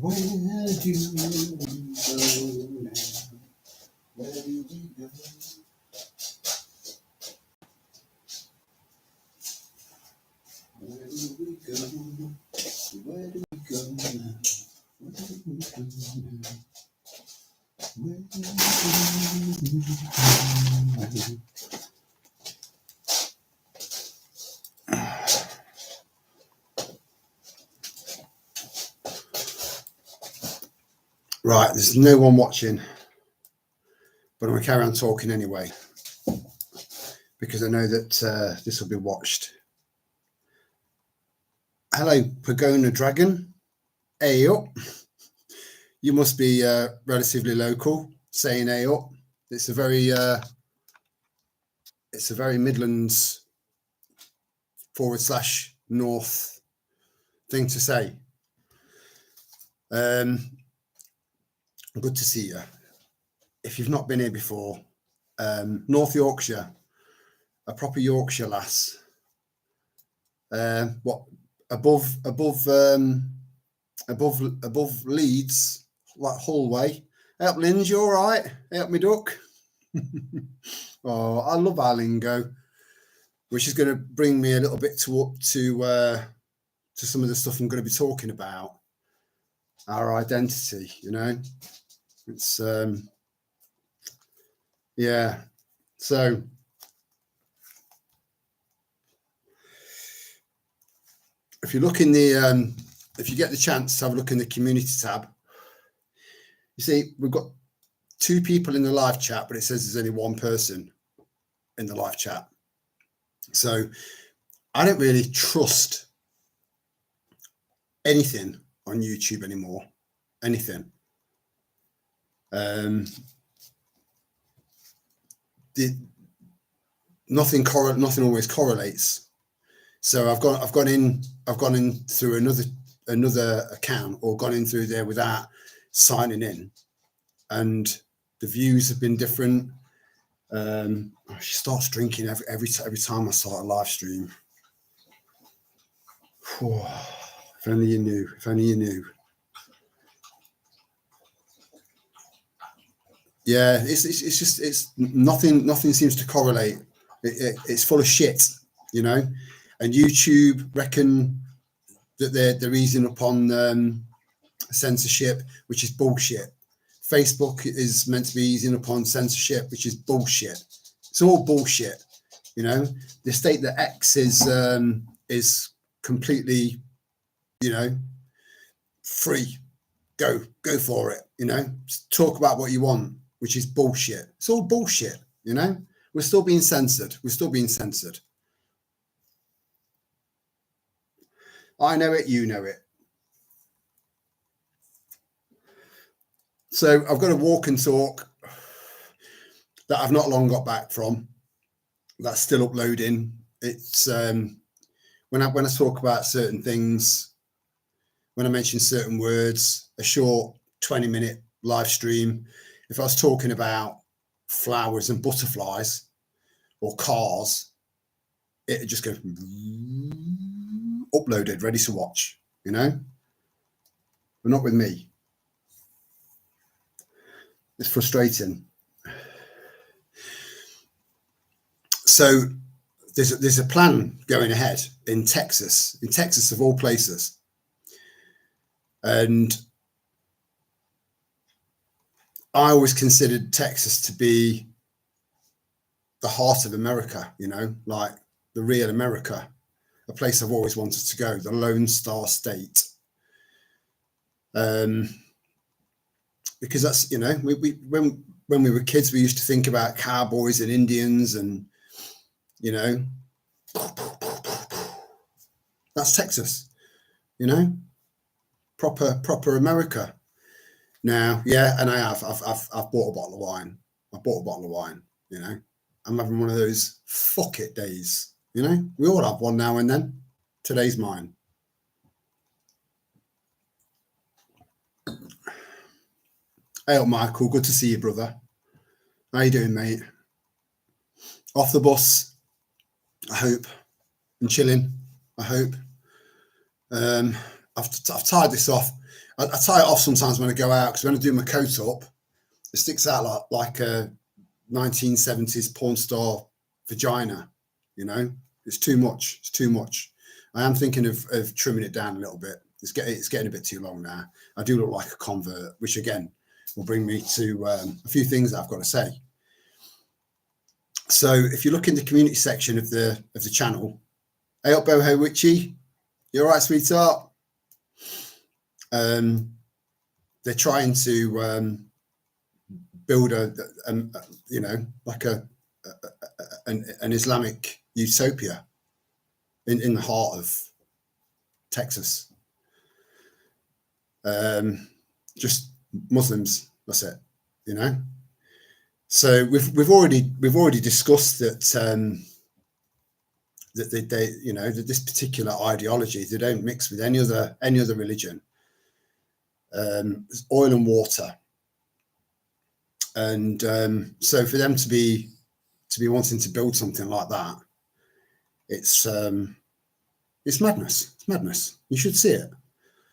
Where do you go now? Where do we go? Where do we go? Where do we go now? Where do we go now? Where do we go? Right, there's no one watching, but I'm going to carry on talking anyway, because I know that this will be watched. Hello, Pagona Dragon. Hey up. You must be relatively local, saying hey up. It's a very Midlands / North thing to say. Good to see you. If you've not been here before, North Yorkshire, a proper Yorkshire lass. What above Leeds, like Hull way. Help, Linz, you all right? Help me, duck. Oh, I love our lingo, which is going to bring me a little bit to some of the stuff I'm going to be talking about. Our identity, you know. It's yeah. So if you look in the if you get the chance to have a look in the community tab, you see we've got 2 people in the live chat, but it says there's only 1 person in the live chat. So I don't really trust anything on YouTube anymore. Anything. Nothing always correlates. So I've gone in through another account, or gone in through there without signing in, and the views have been different. She starts drinking every time I start a live stream. If only you knew. If only you knew. Yeah, it's nothing seems to correlate. It's full of shit, you know. And YouTube reckon that they're easing upon censorship, which is bullshit. Facebook is meant to be easing upon censorship, which is bullshit. It's all bullshit, you know. The state that X is completely, you know, free. Go for it, you know. Just talk about what you want, which is bullshit. It's all bullshit, you know. We're still being censored. I know it, you know it. So I've got a walk and talk that I've not long got back from. That's still uploading. It's when I talk about certain things, when I mention certain words, a short 20-minute live stream. If I was talking about flowers and butterflies or cars, it just goes uploaded, ready to watch, you know. But not with me. It's frustrating. So there's a plan going ahead in Texas of all places, and I always considered Texas to be the heart of America, you know, like the real America, a place I've always wanted to go, the Lone Star State. Because that's, you know, when we were kids, we used to think about cowboys and Indians, and, you know, that's Texas, you know, proper America. Now, yeah, and I've bought a bottle of wine. You know. I'm having one of those fuck it days. You know, we all have one now and then. Today's mine. Hey up, Michael. Good to see you, brother. How you doing, mate? Off the bus, I hope, and chilling, I hope. I've tied this off. I tie it off sometimes when I go out, because when I do my coat up, it sticks out like a 1970s porn star vagina. You know, it's too much. It's too much. I am thinking of trimming it down a little bit. It's getting a bit too long now. I do look like a convert, which again will bring me to a few things that I've got to say. So if you look in the community section of the channel, hey up Boho Witchy, you all right, sweetheart? They're trying to build you know, like an Islamic utopia in the heart of Texas. Just Muslims, that's it, you know. So we've already discussed that that they you know, that this particular ideology, they don't mix with any other religion. Oil and water, and so for them to be wanting to build something like that, it's madness. It's madness. You should see it.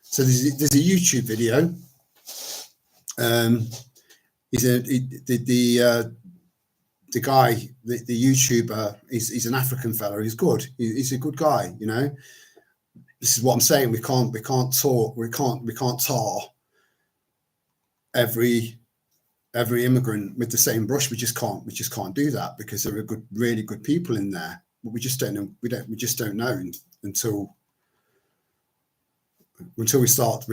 So there's a YouTube video. The guy, the YouTuber, he's an African fella. He's good. He's a good guy. You know, this is what I'm saying. We can't tar every immigrant with the same brush. We just can't do that, because there are really good people in there. But we just don't know. We just don't know until we start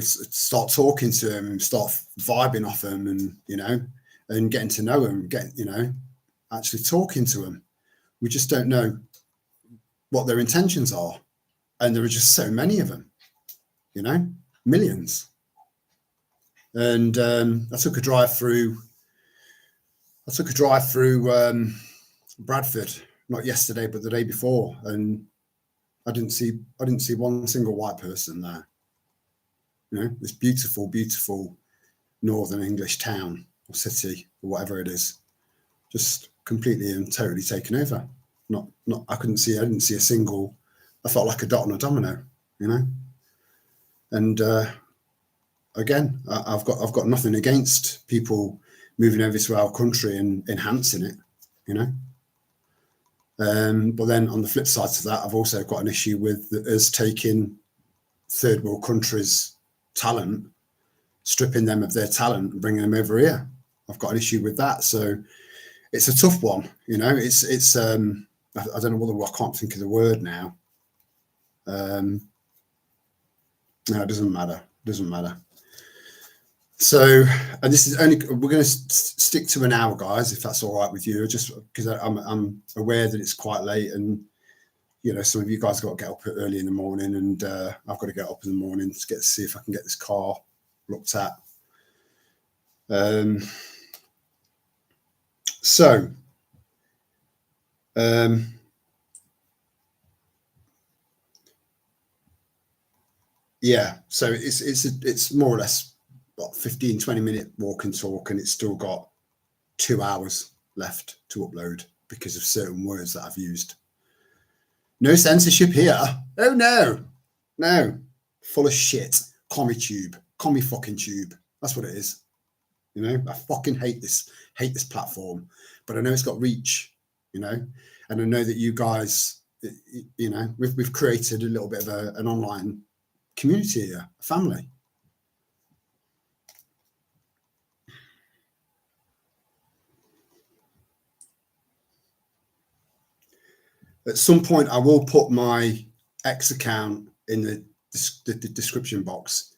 talking to them and start vibing off them, and you know, and getting to know them, you know, actually talking to them. We just don't know what their intentions are, and there are just so many of them, you know, millions. And I took a drive through Bradford, not yesterday but the day before, and I didn't see one single white person there. You know, this beautiful northern English town or city or whatever it is, just completely and totally taken over. I didn't see a single. I felt like a dot on a domino, you know. And again, I've got nothing against people moving over to our country and enhancing it, you know. But then on the flip side to that, I've also got an issue with us taking third world countries' talent, stripping them of their talent and bringing them over here. I've got an issue with that. So it's a tough one, you know. It's I don't know whether, I can't think of the word now. No, it doesn't matter. So, and this is only, we're going to stick to an hour, guys, if that's all right with you, just because I'm aware that it's quite late, and you know, some of you guys got to get up early in the morning, and I've got to get up in the morning to see if I can get this car looked at. Yeah, so it's more or less what, 15-20 minute walk and talk, and it's still got 2 hours left to upload because of certain words that I've used. No censorship here. Oh no, full of shit. Commie fucking tube. That's what it is. You know, I fucking hate this platform, but I know it's got reach, you know, and I know that you guys, you know, we've created a little bit of an online community here, a family. At some point, I will put my X account in the description box,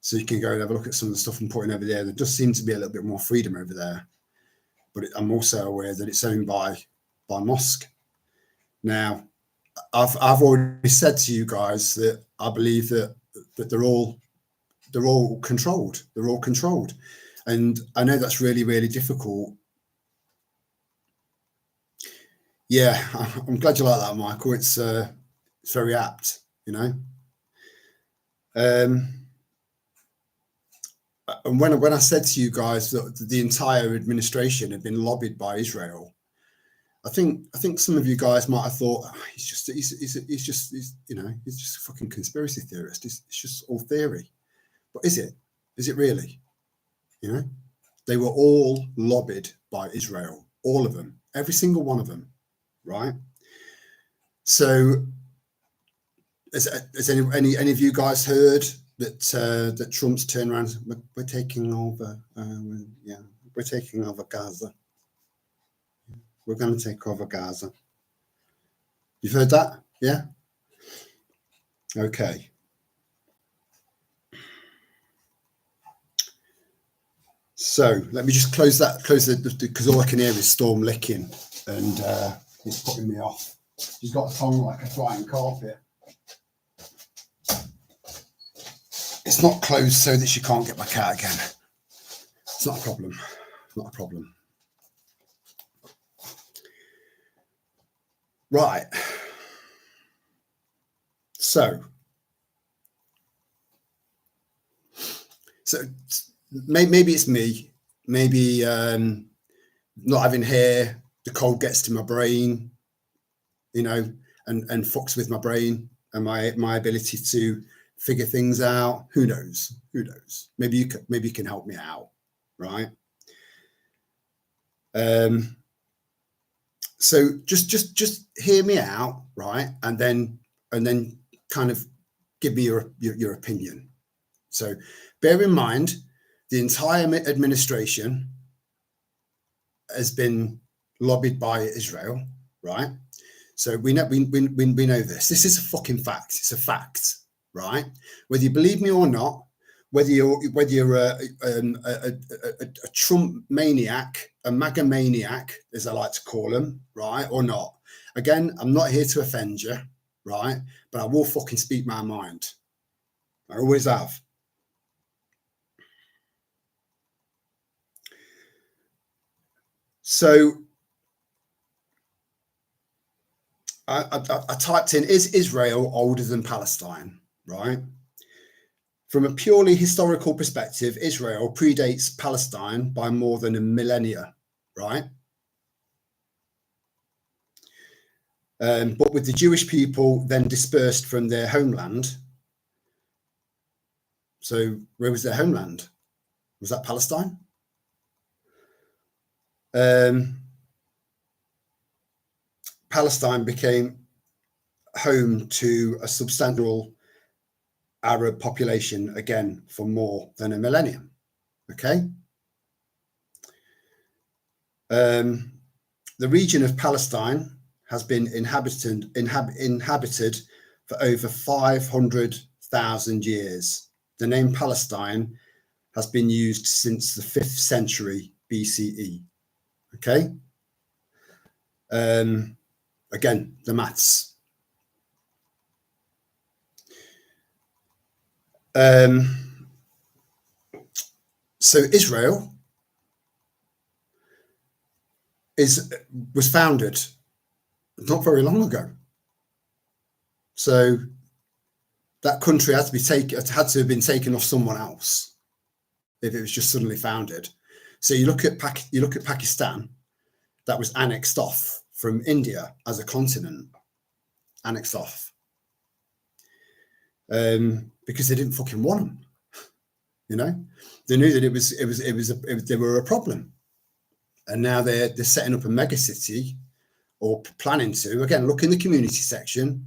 so you can go and have a look at some of the stuff I'm putting over there. There does seem to be a little bit more freedom over there, but I'm also aware that it's owned by Mosque. Now, I've already said to you guys that I believe that they're all controlled. They're all controlled, and I know that's really, really difficult. Yeah, I'm glad you like that, Michael. It's very apt, you know. And when I said to you guys that the entire administration had been lobbied by Israel, I think some of you guys might have thought, oh, he's just you know, he's just a fucking conspiracy theorist. It's just all theory. But is it? Is it really? You know, they were all lobbied by Israel, all of them, every single one of them, right? So, has any of you guys heard that that Trump's turned around? We're taking over. Yeah, we're taking over Gaza. We're going to take over Gaza. You've heard that? Yeah. Okay. So let me just close the because all I can hear is Storm licking, and it's putting me off. She's got a tongue like a flying carpet. It's not closed so that she can't get back out again. It's not a problem. Not a problem. Right. So maybe it's me. Maybe not having hair, the cold gets to my brain, you know, and fucks with my brain and my ability to figure things out. Who knows? Who knows? Maybe you can help me out, right? So just hear me out, right? And then kind of give me your opinion. So bear in mind, the entire administration has been lobbied by Israel, right? So we know this. This is a fucking fact. It's a fact, right? Whether you believe me or not, whether you're a Trump maniac, a MAGA maniac, as I like to call them, right, or not. Again, I'm not here to offend you, right? But I will fucking speak my mind. I always have. So I typed in, is Israel older than Palestine, right? From a purely historical perspective, Israel predates Palestine by more than a millennia, right? But with the Jewish people then dispersed from their homeland. So where was their homeland? Was that Palestine? Palestine became home to a substantial Arab population again for more than a millennium. Okay. The region of Palestine has been inhabited for over 500,000 years. The name Palestine has been used since the 5th century BCE. Okay. Again, the maths. So Israel was founded not very long ago. So that country had to have been taken off someone else if it was just suddenly founded. So you look at Pakistan, that was annexed off from India as a continent, annexed off, because they didn't fucking want them. You know, they knew that they were a problem, and now they're setting up a mega city, or planning to. Again, look in the community section.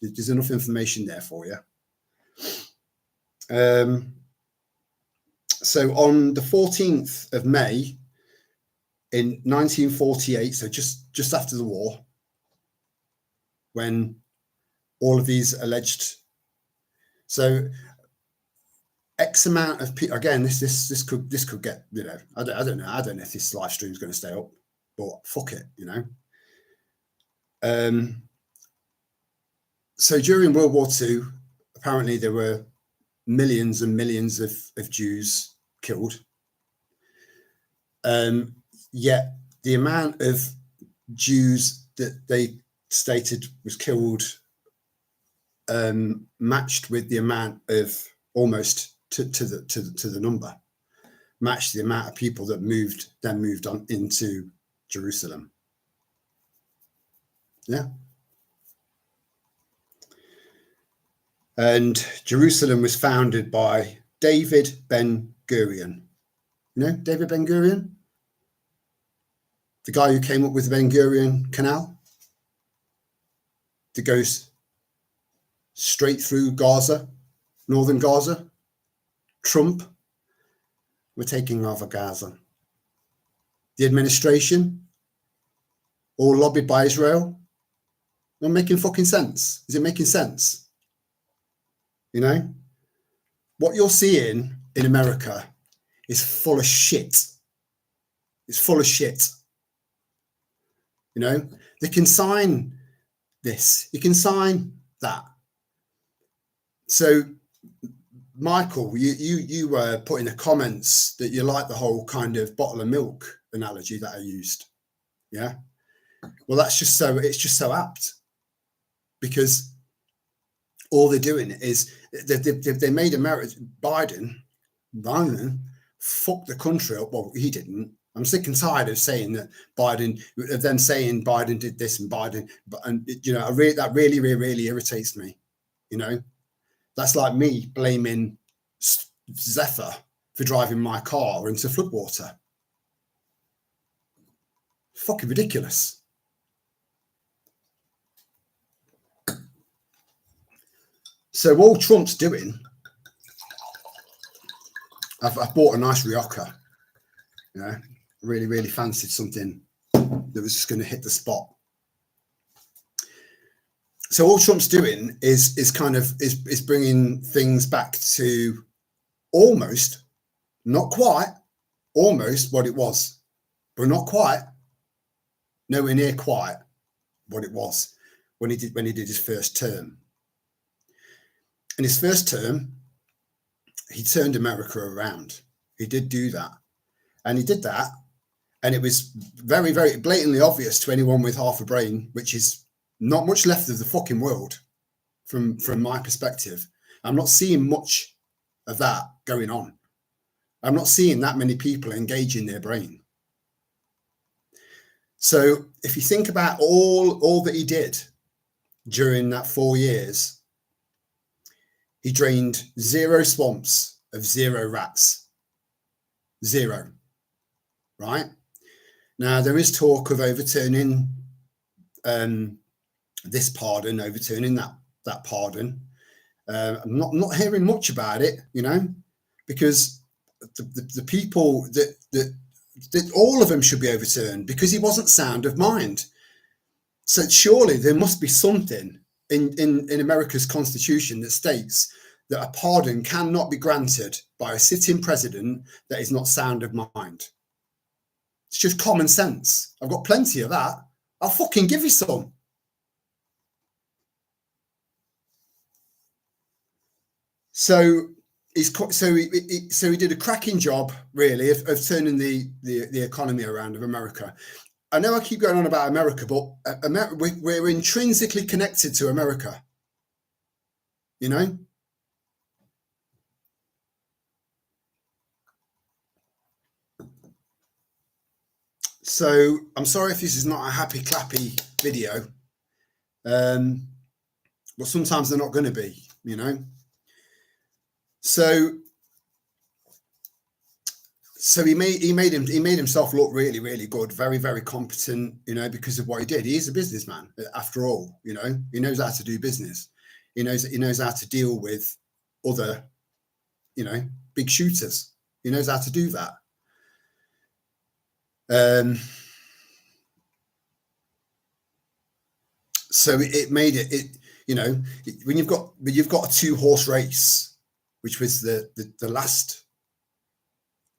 There's enough information there for you. So on the 14th of May in 1948, so just after the war, when all of these alleged, so X amount of people, again, this could get, you know, I don't know if this live stream is going to stay up, but fuck it, you know. So during World War II, apparently there were millions and millions of Jews killed. Yet the amount of Jews that they stated was killed matched with the amount of, almost to the number, matched the amount of people that moved on into Jerusalem. Yeah. And Jerusalem was founded by David Ben-Gurion. You know David Ben-Gurion? The guy who came up with the Ben-Gurion Canal that goes straight through Gaza, northern Gaza. Trump, we're taking over Gaza. The administration, all lobbied by Israel. Not making fucking sense. Is it making sense? You know? What you're seeing in America is full of shit. It's full of shit. You know? They can sign this. You can sign that. So, Michael, you were put in the comments that you like the whole kind of bottle of milk analogy that I used. Yeah. Well, that's just so, it's just so apt, because all they're doing is they made America, Biden fucked the country up. Well, he didn't. I'm sick and tired of saying that of them saying Biden did this and Biden, and you know, that really irritates me. You know, that's like me blaming Zephyr for driving my car into floodwater. Fucking ridiculous. So all Trump's doing, I've bought a nice Rioja. You know, really fancied something that was just going to hit the spot. So all Trump's doing is bringing things back to almost, not quite, almost what it was, but not quite, nowhere near quite what it was when he did his first term. In his first term, he turned America around. He did do that, and he did that, and it was very blatantly obvious to anyone with half a brain, which is not much left of the fucking world from my perspective. I'm not seeing much of that going on. I'm not seeing that many people engaging their brain. So if you think about all that he did during that 4 years, he drained 0 swamps of 0 rats. 0. Right? Now, there is talk of overturning this pardon, overturning that pardon. I'm not hearing much about it, you know, because the people that all of them should be overturned, because he wasn't sound of mind. So surely there must be something in America's constitution that states that a pardon cannot be granted by a sitting president that is not sound of mind. It's just common sense. I've got plenty of that. I'll fucking give you some. So he did a cracking job, really, of turning the economy around of America. I know I keep going on about America, but we're intrinsically connected to America. You know? So I'm sorry if this is not a happy clappy video, but sometimes they're not going to be, you know. So he made himself look really good, very competent, you know, because of what he did. He is a businessman, after all, you know. He knows how to do business. He knows how to deal with other, you know, big shooters. He knows how to do that. So it made it, you know, when you've got a 2-horse race, which was the last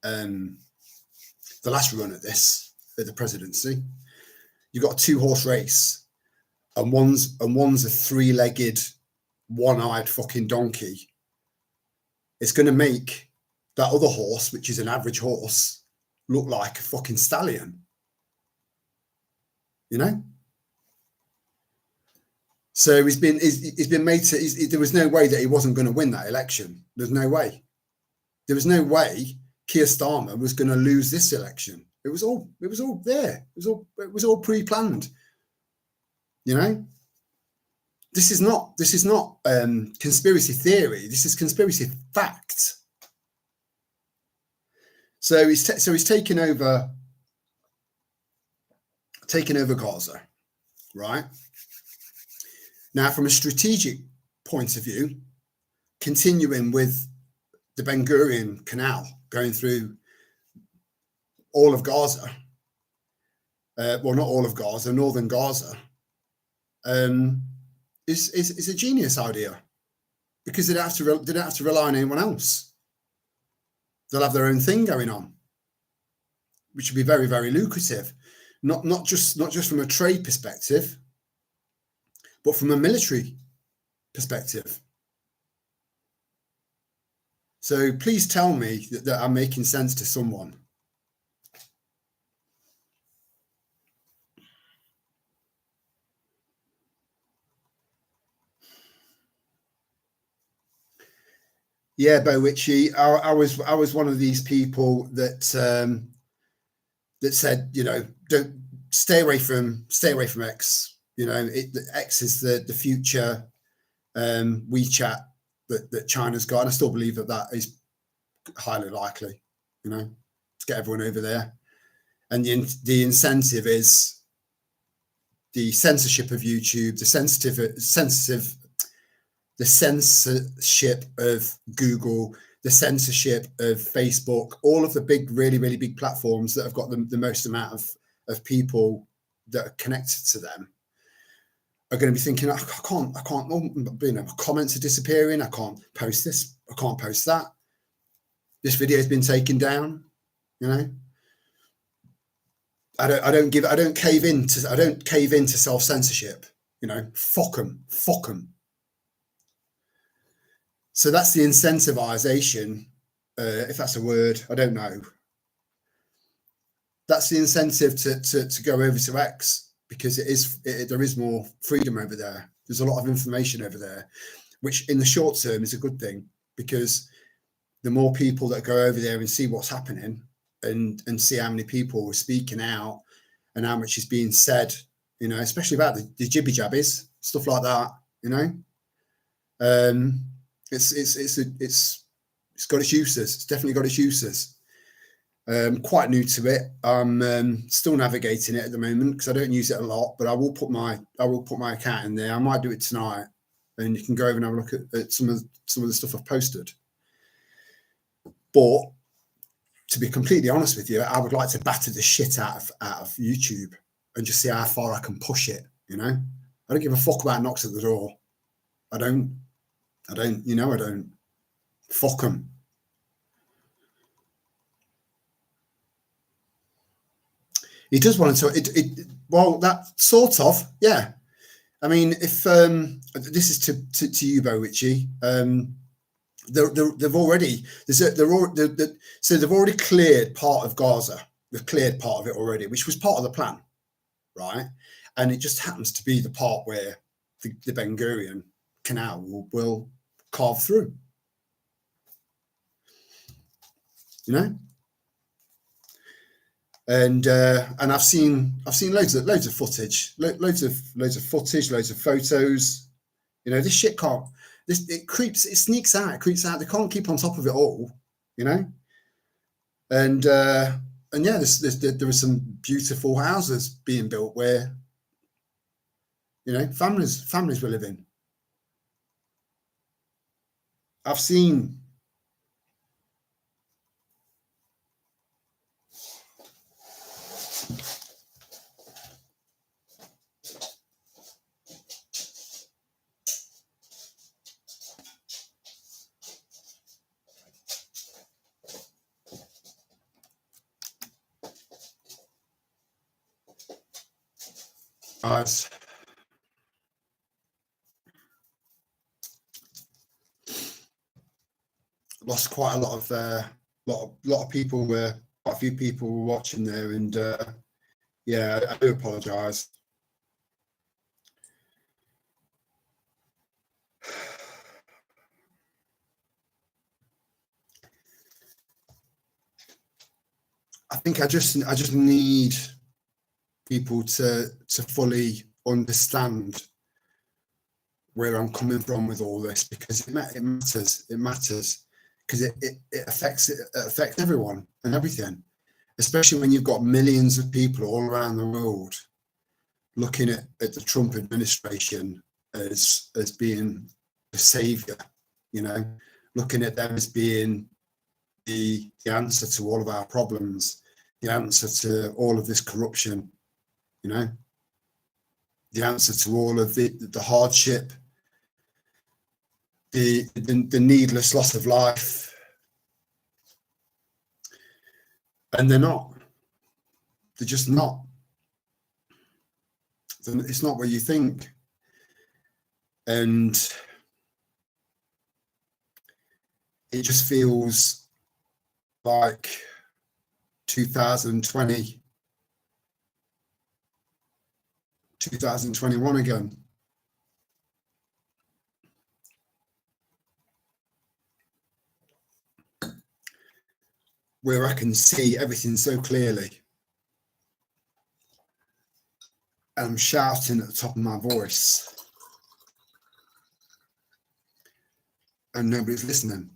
run at this, at the presidency, you've got a 2-horse race, and one's a 3-legged, one-eyed fucking donkey. It's going to make that other horse, which is an average horse, look like a fucking stallion, you know. So he's been made to. There was no way that he wasn't going to win that election. There's no way. There was no way Keir Starmer was going to lose this election. It was all there. It was all pre-planned. You know. This is not conspiracy theory. This is conspiracy fact. So he's taken over Gaza, right? Now, from a strategic point of view, continuing with the Ben Gurion Canal going through all of Gaza, well, not all of Gaza, northern Gaza, is a genius idea, because they don't have to rely on anyone else. They'll have their own thing going on, which would be very, very lucrative, not just from a trade perspective, but from a military perspective. So please tell me that I'm making sense to someone. Yeah, Bo Witchy, I was one of these people that said, you know, don't stay away from X. You know, X is the future WeChat that China's got, and I still believe that is highly likely, you know, to get everyone over there. And the incentive is the censorship of YouTube, the censorship of Google, the censorship of Facebook, all of the big, really, really big platforms that have got the most amount of people that are connected to them are going to be thinking, I can't, you know, my comments are disappearing. I can't post this. I can't post that. This video has been taken down. You know, I don't cave into self-censorship. You know, fuck them. So that's the incentivization, if that's a word, I don't know. That's the incentive to go over to X, because there is more freedom over there. There's a lot of information over there, which in the short term is a good thing, because the more people that go over there and see what's happening and see how many people are speaking out and how much is being said, you know, especially about the jibby jabbies, stuff like that, you know. It's got its uses. It's definitely got its uses. Quite new to it. I'm still navigating it at the moment because I don't use it a lot, but I will put my account in there. I might do it tonight, and you can go over and have a look at some of the stuff I've posted. But to be completely honest with you, I would like to batter the shit out of YouTube and just see how far I can push it. You know, I don't give a fuck about knocks at the door. I don't. You know, I don't. Fuck them. He does want to. Well, that sort of, yeah. I mean, if this is to you, Bo Witchy, they've already cleared part of Gaza. They've cleared part of it already, which was part of the plan, right? And it just happens to be the part where the Ben Gurion Canal will carve through. You know. And I've seen loads of footage, loads of photos. You know, this shit can't. It sneaks out, it creeps out. They can't keep on top of it all, you know. And yeah, there are some beautiful houses being built where, you know, families were living. I've seen. I've lost quite a lot of people quite a few people were watching there, and yeah, I do apologize. I think I just need people to fully understand where I'm coming from with all this, because it matters. because it affects everyone and everything, especially when you've got millions of people all around the world looking at the Trump administration as being the savior, you know, looking at them as being the answer to all of our problems, the answer to all of this corruption, you know, the answer to all of the hardship, the needless loss of life. And they're not. They're just not. It's not what you think. And it just feels like 2020, 2021 again. Where I can see everything so clearly. And I'm shouting at the top of my voice. And nobody's listening.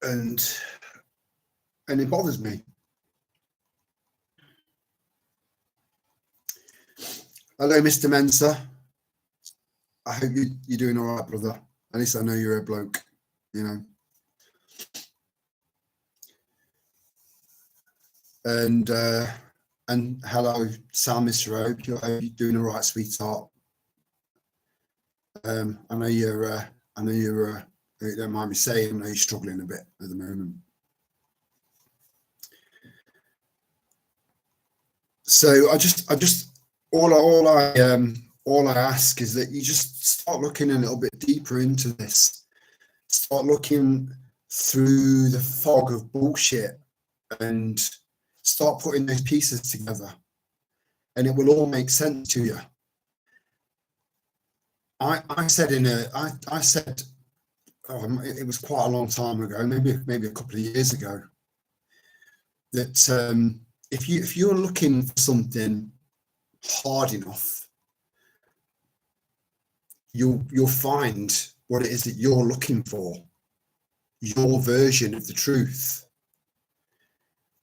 And it bothers me. Hello, Mr. Mensa. I hope you're doing all right, brother. At least I know you're a bloke, you know. And hello, Sam, Mr. I hope you're doing all right, sweetheart. I know you're you don't mind me saying, I know you're struggling a bit at the moment. So I just all I ask is that you just start looking a little bit deeper into this. Start looking through the fog of bullshit and start putting those pieces together, and it will all make sense to you. I said it was quite a long time ago, maybe a couple of years ago, that if you're looking for something hard enough, you'll find what it is that you're looking for, your version of the truth,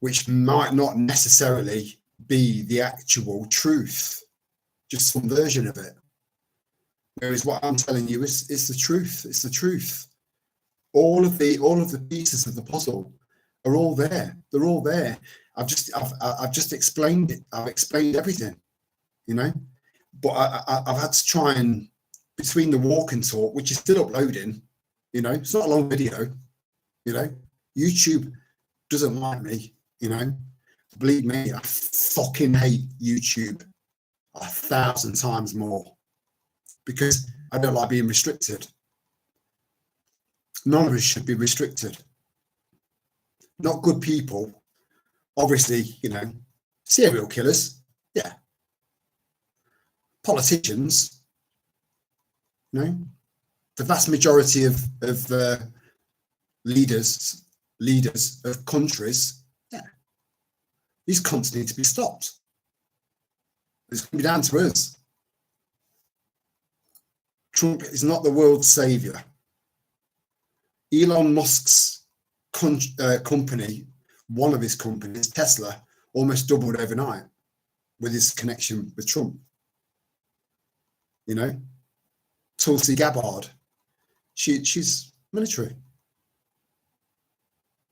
which might not necessarily be the actual truth, just some version of it. Whereas what I'm telling you is the truth. It's the truth. All of the pieces of the puzzle are all there. They're all there. I've just explained it. I've explained everything, you know. But I've had to try and, between the walk and talk, which is still uploading, you know, it's not a long video, you know. YouTube doesn't like me, you know. Believe me, I fucking hate YouTube 1,000 times more, because I don't like being restricted. None of us should be restricted. Not good people. Obviously, you know, serial killers, yeah. Politicians, you know, the vast majority of leaders of countries, yeah. These cunts need to be stopped. It's going to be down to us. Trump is not the world's savior. Elon Musk's company, one of his companies, Tesla, almost doubled overnight with his connection with Trump. You know, Tulsi Gabbard, she's military.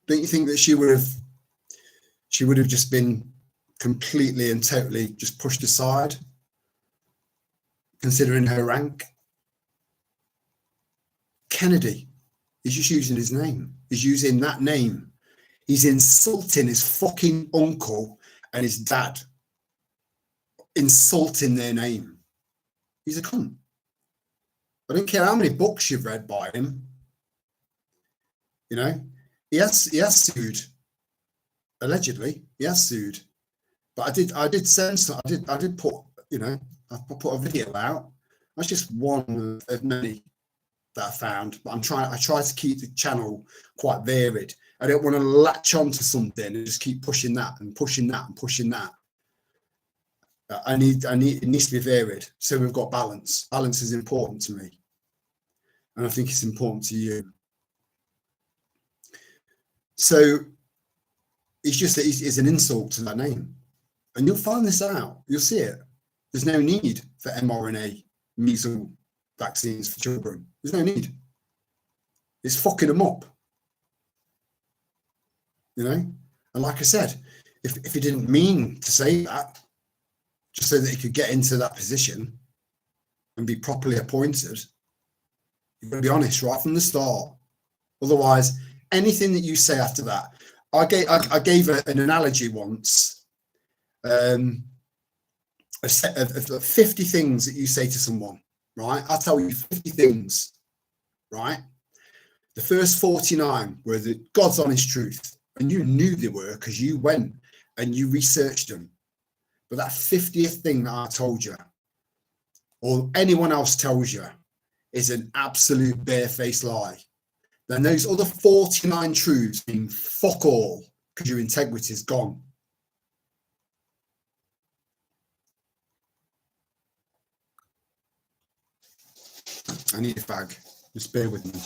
Don't you think that she would have just been completely and totally just pushed aside, considering her rank? Kennedy, he's just using his name. He's using that name. He's insulting his fucking uncle and his dad. Insulting their name. He's a cunt. I don't care how many books you've read by him. You know, he has sued. Allegedly, he has sued. But I did censor. I did put, you know, I put a video out. That's just one of many that I found. But I try to keep the channel quite varied. I don't want to latch onto something and just keep pushing that and pushing that and pushing that. it needs to be varied. So we've got balance. Balance is important to me. And I think it's important to you. So it's just that it's an insult to that name. And you'll find this out. You'll see it. There's no need for mRNA measles vaccines for children. There's no need. It's fucking them up. You know? And like I said, if he didn't mean to say that, just so that he could get into that position and be properly appointed, you've got to be honest right from the start. Otherwise, anything that you say after that, I gave an analogy once, a set of 50 things that you say to someone, right? I'll tell you 50 things, right? The first 49 were the God's honest truth, and you knew they were because you went and you researched them. But that 50th thing that I told you, or anyone else tells you, is an absolute barefaced lie. Then those other 49 truths mean fuck all because your integrity is gone. I need a fag. Just bear with me.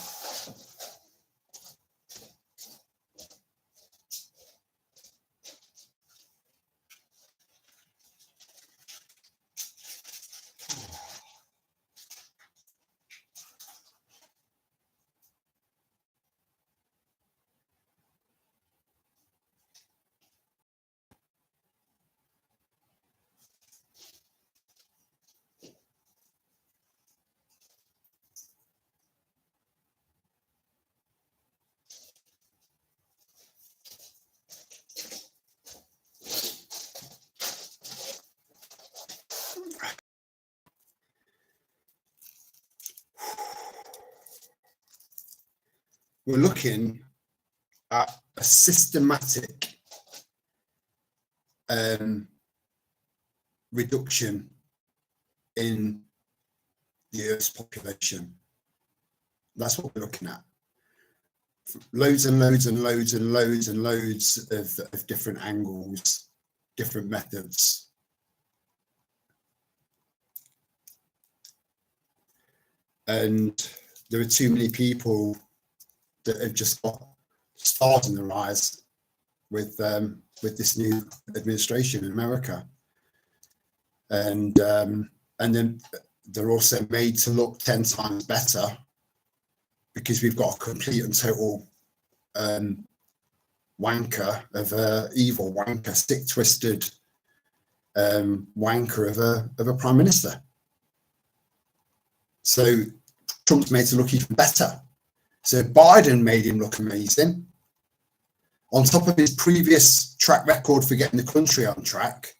We're looking at a systematic reduction in the Earth's population. That's what we're looking at. Loads and loads and loads and loads and loads of different angles, different methods. And there are too many people that have just got stars in their eyes with this new administration in America, and then they're also made to look 10 times better because we've got a complete and total wanker of evil wanker, stick twisted wanker of a prime minister. So Trump's made to look even better. So Biden made him look amazing. On top of his previous track record for getting the country on track.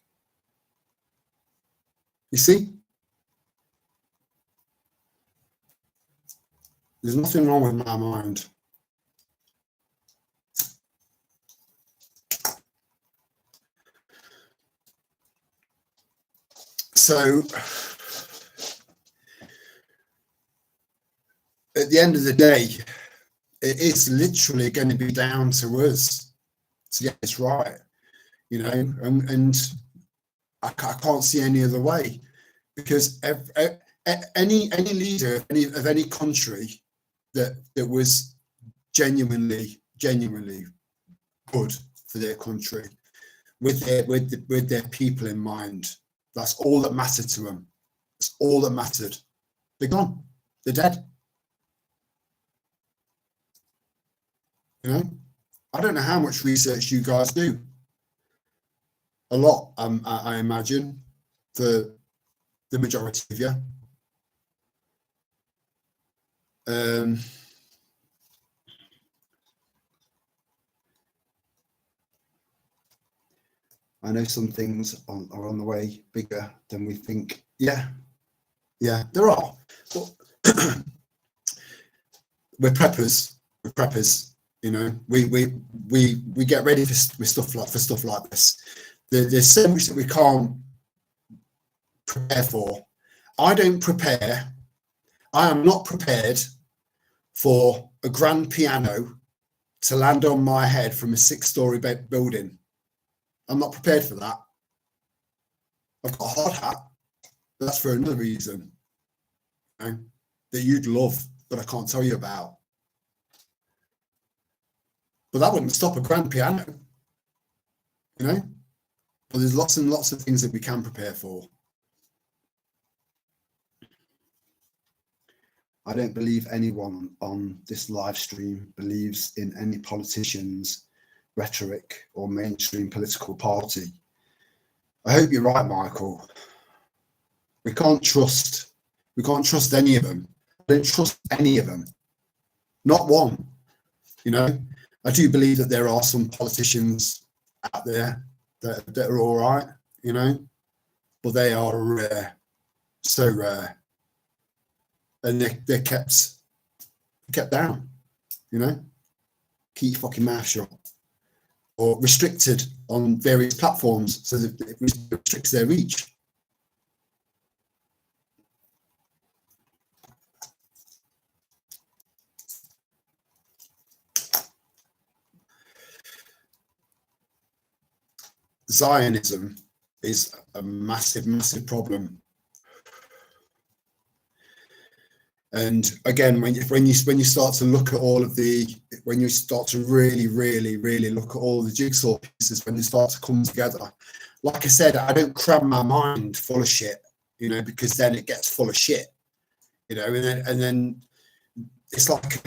You see? There's nothing wrong with my mind. So at the end of the day, it is literally going to be down to us to get this right, you know, and I can't see any other way, because any leader of any country that was genuinely good for their country, with their people in mind, that's all that mattered to them. That's all that mattered. They're gone. They're dead. You know, I don't know how much research you guys do. A lot, I imagine, for the majority of you. I know some things are on the way bigger than we think. Yeah, there are. But we're preppers. We're preppers. You know, we get ready for stuff like this. There's so much that we can't prepare for. I don't prepare. I am not prepared for a grand piano to land on my head from a 6-story building. I'm not prepared for that. I've got a hard hat, but that's for another reason, you know, that you'd love, but I can't tell you about. But that wouldn't stop a grand piano, you know. But there's lots and lots of things that we can prepare for. I don't believe anyone on this live stream believes in any politician's rhetoric or mainstream political party. I hope you're right, Michael. We can't trust any of them. I don't trust any of them. Not one. You know, I do believe that there are some politicians out there that are all right, you know, but they are rare, so rare. And they're kept down, you know. Keep your fucking mouth shut, or restricted on various platforms so that it restricts their reach. Zionism is a massive, massive problem. And again, when you start to look at all of when you start to really look at all the jigsaw pieces, when they start to come together, like I said, I don't cram my mind full of shit, you know, because then it gets full of shit, you know, and then it's like